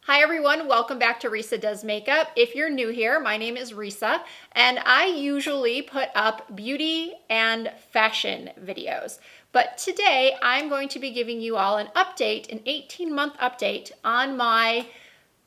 Hi everyone, welcome back to Risa Does Makeup. If you're new here, my name is Risa, and I usually put up beauty and fashion videos. But today I'm going to be giving you all an update, an 18-month update on my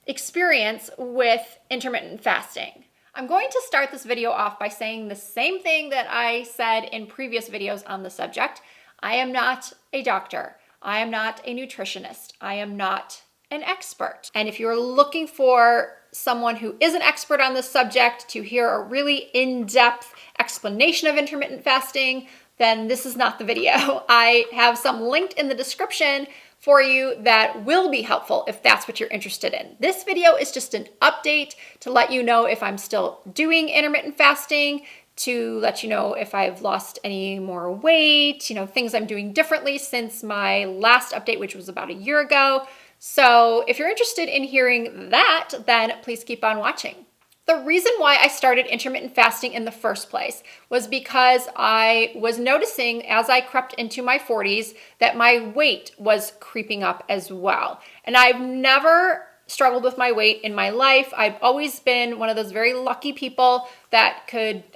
experience with intermittent fasting. I'm going to start this video off by saying the same thing that I said in previous videos on the subject. I am not a doctor. I am not a nutritionist. I am not an expert. And if you're looking for someone who is an expert on this subject to hear a really in-depth explanation of intermittent fasting, then this is not the video. I have some linked in the description for you that will be helpful if that's what you're interested in. This video is just an update to let you know if I'm still doing intermittent fasting, to let you know if I've lost any more weight, things I'm doing differently since my last update, which was about a year ago. So if you're interested in hearing that, then please keep on watching. The reason why I started intermittent fasting in the first place was because I was noticing as I crept into my 40s that my weight was creeping up as well. And I've never struggled with my weight in my life. I've always been one of those very lucky people that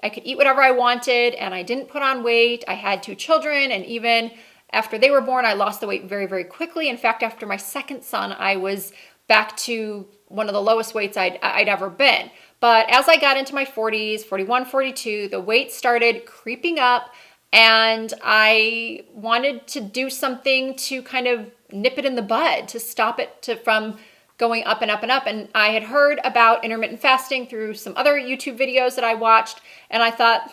I could eat whatever I wanted and I didn't put on weight. I had 2 children, and even after they were born, I lost the weight very, very quickly. In fact, after my second son, I was back to one of the lowest weights I'd ever been. But as I got into my 40s, 41, 42, the weight started creeping up, and I wanted to do something to kind of nip it in the bud, to stop it from going up and up and up. And I had heard about intermittent fasting through some other YouTube videos that I watched, and I thought,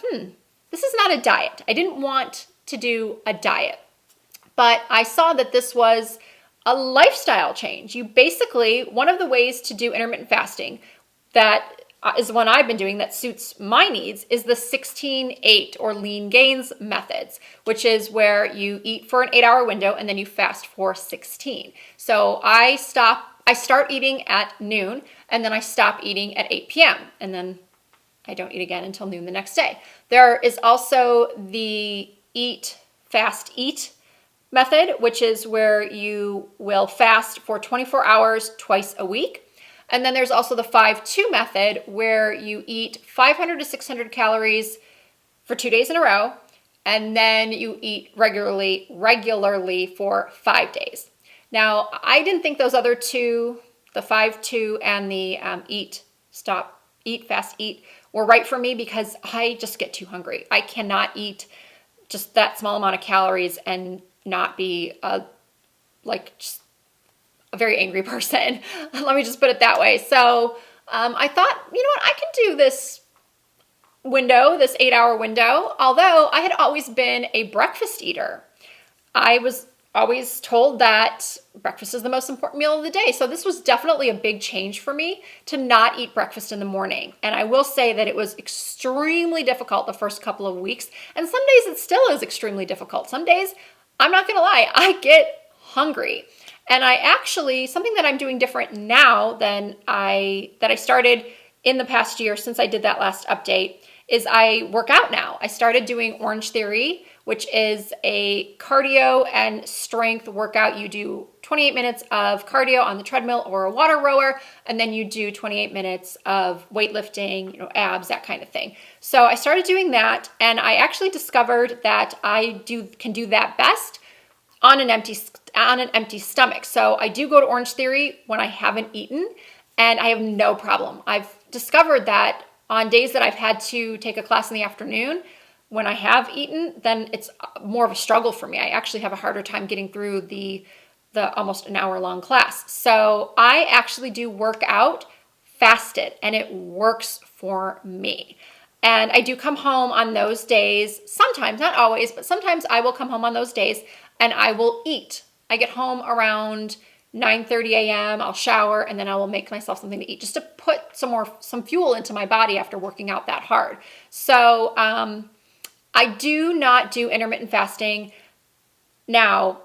this is not a diet. I didn't want to do a diet. But I saw that this was a lifestyle change. One of the ways to do intermittent fasting that is the one I've been doing that suits my needs is the 16-8 or lean gains methods, which is where you eat for an 8-hour window and then you fast for 16. So I start eating at noon and then I stop eating at 8 p.m. and then I don't eat again until noon the next day. There is also the eat, fast, eat method, which is where you will fast for 24 hours twice a week. And then there's also the 5-2 method, where you eat 500 to 600 calories for 2 days in a row, and then you eat regularly for 5 days. Now, I didn't think those other two, the 5-2 and the eat, fast, eat, were right for me because I just get too hungry. I cannot eat just that small amount of calories and not be just a very angry person. Let me just put it that way. So I thought, you know what, I can do this 8-hour window, although I had always been a breakfast eater. I was always told that breakfast is the most important meal of the day. So this was definitely a big change for me to not eat breakfast in the morning. And I will say that it was extremely difficult the first couple of weeks. And some days it still is extremely difficult. Some days, I'm not gonna lie, I get hungry. And something that I'm doing different now that I started in the past year since I did that last update is I work out now. I started doing Orange Theory, which is a cardio and strength workout. You do 28 minutes of cardio on the treadmill or a water rower, and then you do 28 minutes of weightlifting, abs, that kind of thing. So I started doing that, and I actually discovered that I can do that best on an empty stomach. So I do go to Orange Theory when I haven't eaten, and I have no problem. I've discovered that on days that I've had to take a class in the afternoon, when I have eaten, then it's more of a struggle for me. I actually have a harder time getting through the almost an hour-long class. So I actually do work out fasted, and it works for me. And I do come home on those days, sometimes, not always, but sometimes I will come home on those days and I will eat. I get home around 9:30 a.m. I'll shower, and then I will make myself something to eat just to put some fuel into my body after working out that hard. So I do not do intermittent fasting now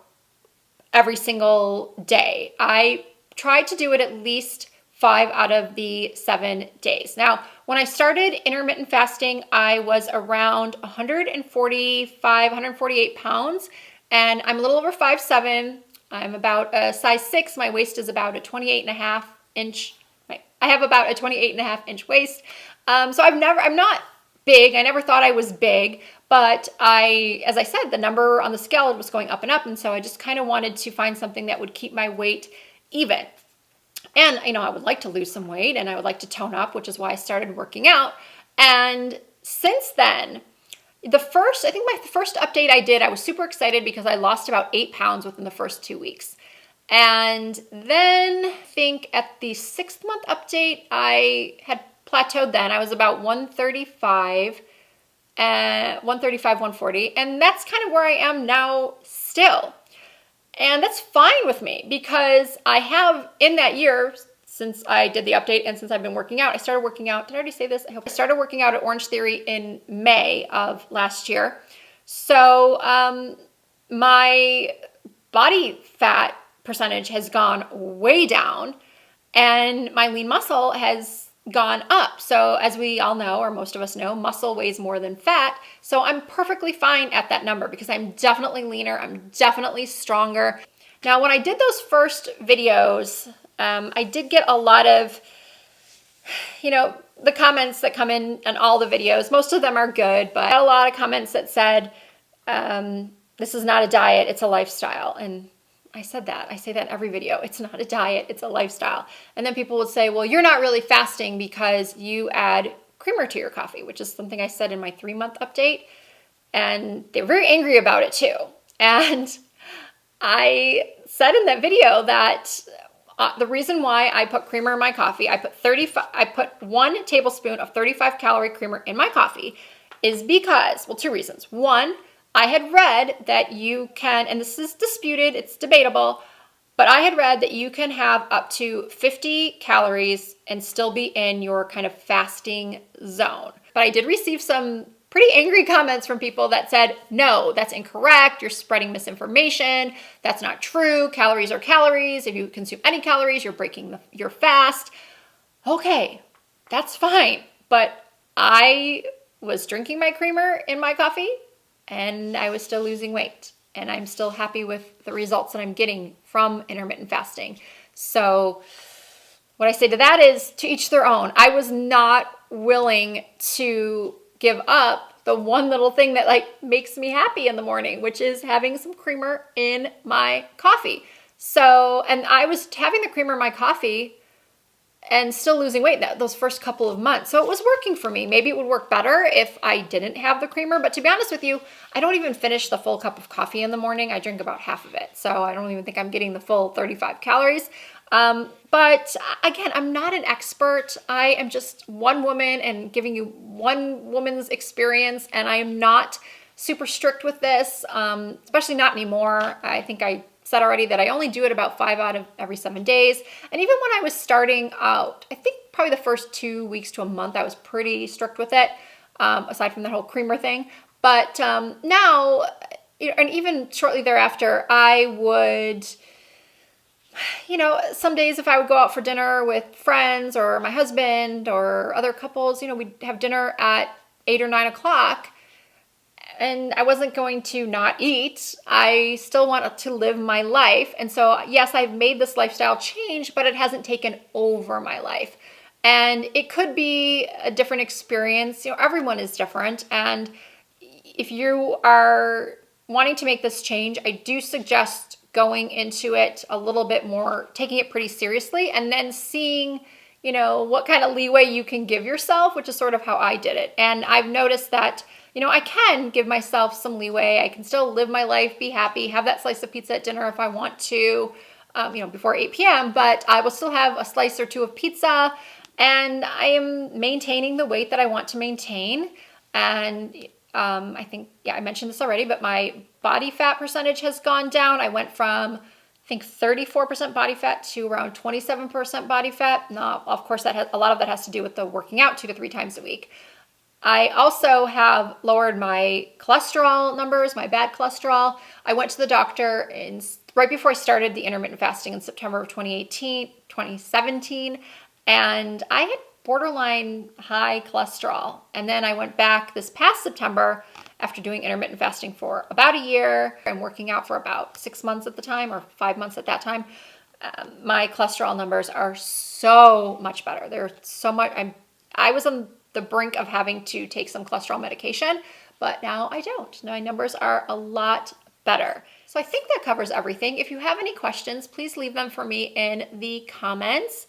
every single day. I try to do it at least 5 out of the 7 days. Now, when I started intermittent fasting, I was around 145, 148 pounds, and I'm a little over 5'7". I'm about a size 6. My waist is about a 28 and a half inch, I have about a 28.5-inch waist. So I'm not big. I never thought I was big, but as I said, the number on the scale was going up and up. And so I just kind of wanted to find something that would keep my weight even. And, I would like to lose some weight and I would like to tone up, which is why I started working out. And since then, I think my first update I did, I was super excited because I lost about 8 pounds within the first 2 weeks. And then I think at the 6th month update, I had plateaued then. I was about 135, 140. And that's kind of where I am now still. And that's fine with me because I have in that year, since I did the update and since I've been working out, I started working out. Did I already say this? I started working out at Orange Theory in May of last year. So my body fat percentage has gone way down and my lean muscle has gone up. So as we all know, or most of us know, muscle weighs more than fat. So I'm perfectly fine at that number because I'm definitely leaner. I'm definitely stronger. Now, when I did those first videos, I did get a lot of, the comments that come in on all the videos. Most of them are good, but I got a lot of comments that said, this is not a diet, it's a lifestyle. And I said that. I say that in every video. It's not a diet, it's a lifestyle. And then people would say, well, you're not really fasting because you add creamer to your coffee, which is something I said in my 3-month update. And they're very angry about it too. And I said in that video that the reason why I put creamer in my coffee, I put 1 tablespoon of 35 calorie creamer in my coffee is because, well, 2 reasons. 1, I had read that you can, and this is disputed, it's debatable, but I had read that you can have up to 50 calories and still be in your kind of fasting zone. But I did receive some pretty angry comments from people that said, no, that's incorrect. You're spreading misinformation. That's not true. Calories are calories. If you consume any calories, you're breaking your fast. Okay, that's fine. But I was drinking my creamer in my coffee and I was still losing weight. And I'm still happy with the results that I'm getting from intermittent fasting. So what I say to that is to each their own. I was not willing to give up the one little thing that makes me happy in the morning, which is having some creamer in my coffee. So, and I was having the creamer in my coffee and still losing weight those first couple of months. So it was working for me. Maybe it would work better if I didn't have the creamer. But to be honest with you, I don't even finish the full cup of coffee in the morning. I drink about half of it. So I don't even think I'm getting the full 35 calories. But again, I'm not an expert. I am just one woman and giving you one woman's experience. And I am not super strict with this, especially not anymore. I think I said already that I only do it about 5 out of every 7 days. And even when I was starting out, I think probably the first 2 weeks to a month, I was pretty strict with it, aside from the whole creamer thing. But now, and even shortly thereafter, I would, some days if I would go out for dinner with friends or my husband or other couples, we'd have dinner at 8 or 9 o'clock. And I wasn't going to not eat. I still want to live my life. And so, yes, I've made this lifestyle change, but it hasn't taken over my life. And it could be a different experience. Everyone is different. And if you are wanting to make this change, I do suggest going into it a little bit more, taking it pretty seriously, and then seeing, what kind of leeway you can give yourself, which is sort of how I did it. And I've noticed that I can give myself some leeway. I can still live my life, be happy, have that slice of pizza at dinner if I want to, before 8 p.m., but I will still have a slice or 2 of pizza, and I am maintaining the weight that I want to maintain. And I think, I mentioned this already, but my body fat percentage has gone down. I went from, I think, 34% body fat to around 27% body fat. Now, of course, a lot of that has to do with the working out 2 to 3 times a week. I also have lowered my cholesterol numbers, my bad cholesterol. I went to the doctor right before I started the intermittent fasting in September of 2017, and I had borderline high cholesterol. And then I went back this past September after doing intermittent fasting for about a year and working out for about 6 months at the time, or 5 months at that time. my cholesterol numbers are so much better. They're so much. I was on the brink of having to take some cholesterol medication, but now I don't. My numbers are a lot better. So I think that covers everything. If you have any questions, please leave them for me in the comments.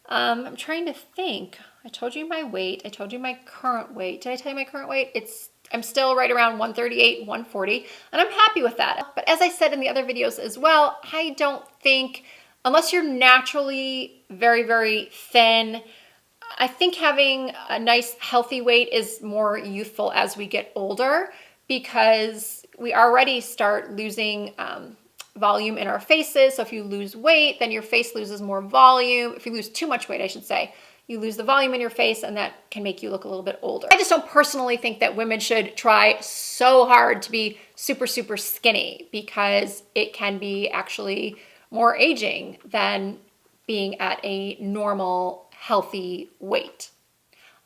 I'm trying to think. I told you my weight. I told you my current weight. Did I tell you my current weight? I'm still right around 138, 140, and I'm happy with that. But as I said in the other videos as well, I don't think, unless you're naturally very, very thin, I think having a nice healthy weight is more youthful as we get older, because we already start losing volume in our faces. So if you lose weight, then your face loses more volume. If you lose too much weight, I should say, you lose the volume in your face, and that can make you look a little bit older. I just don't personally think that women should try so hard to be super, super skinny, because it can be actually more aging than being at a normal, healthy weight.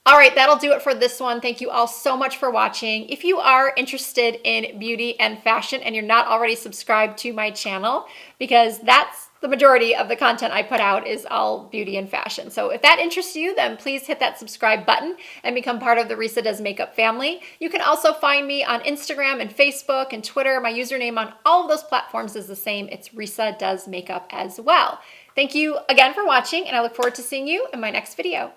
All right, that'll do it for this one. Thank you all so much for watching. If you are interested in beauty and fashion and you're not already subscribed to my channel, because that's the majority of the content I put out is all beauty and fashion. So if that interests you, then please hit that subscribe button and become part of the Risa Does Makeup family. You can also find me on Instagram and Facebook and Twitter. My username on all of those platforms is the same. It's Risa Does Makeup as well. Thank you again for watching, and I look forward to seeing you in my next video.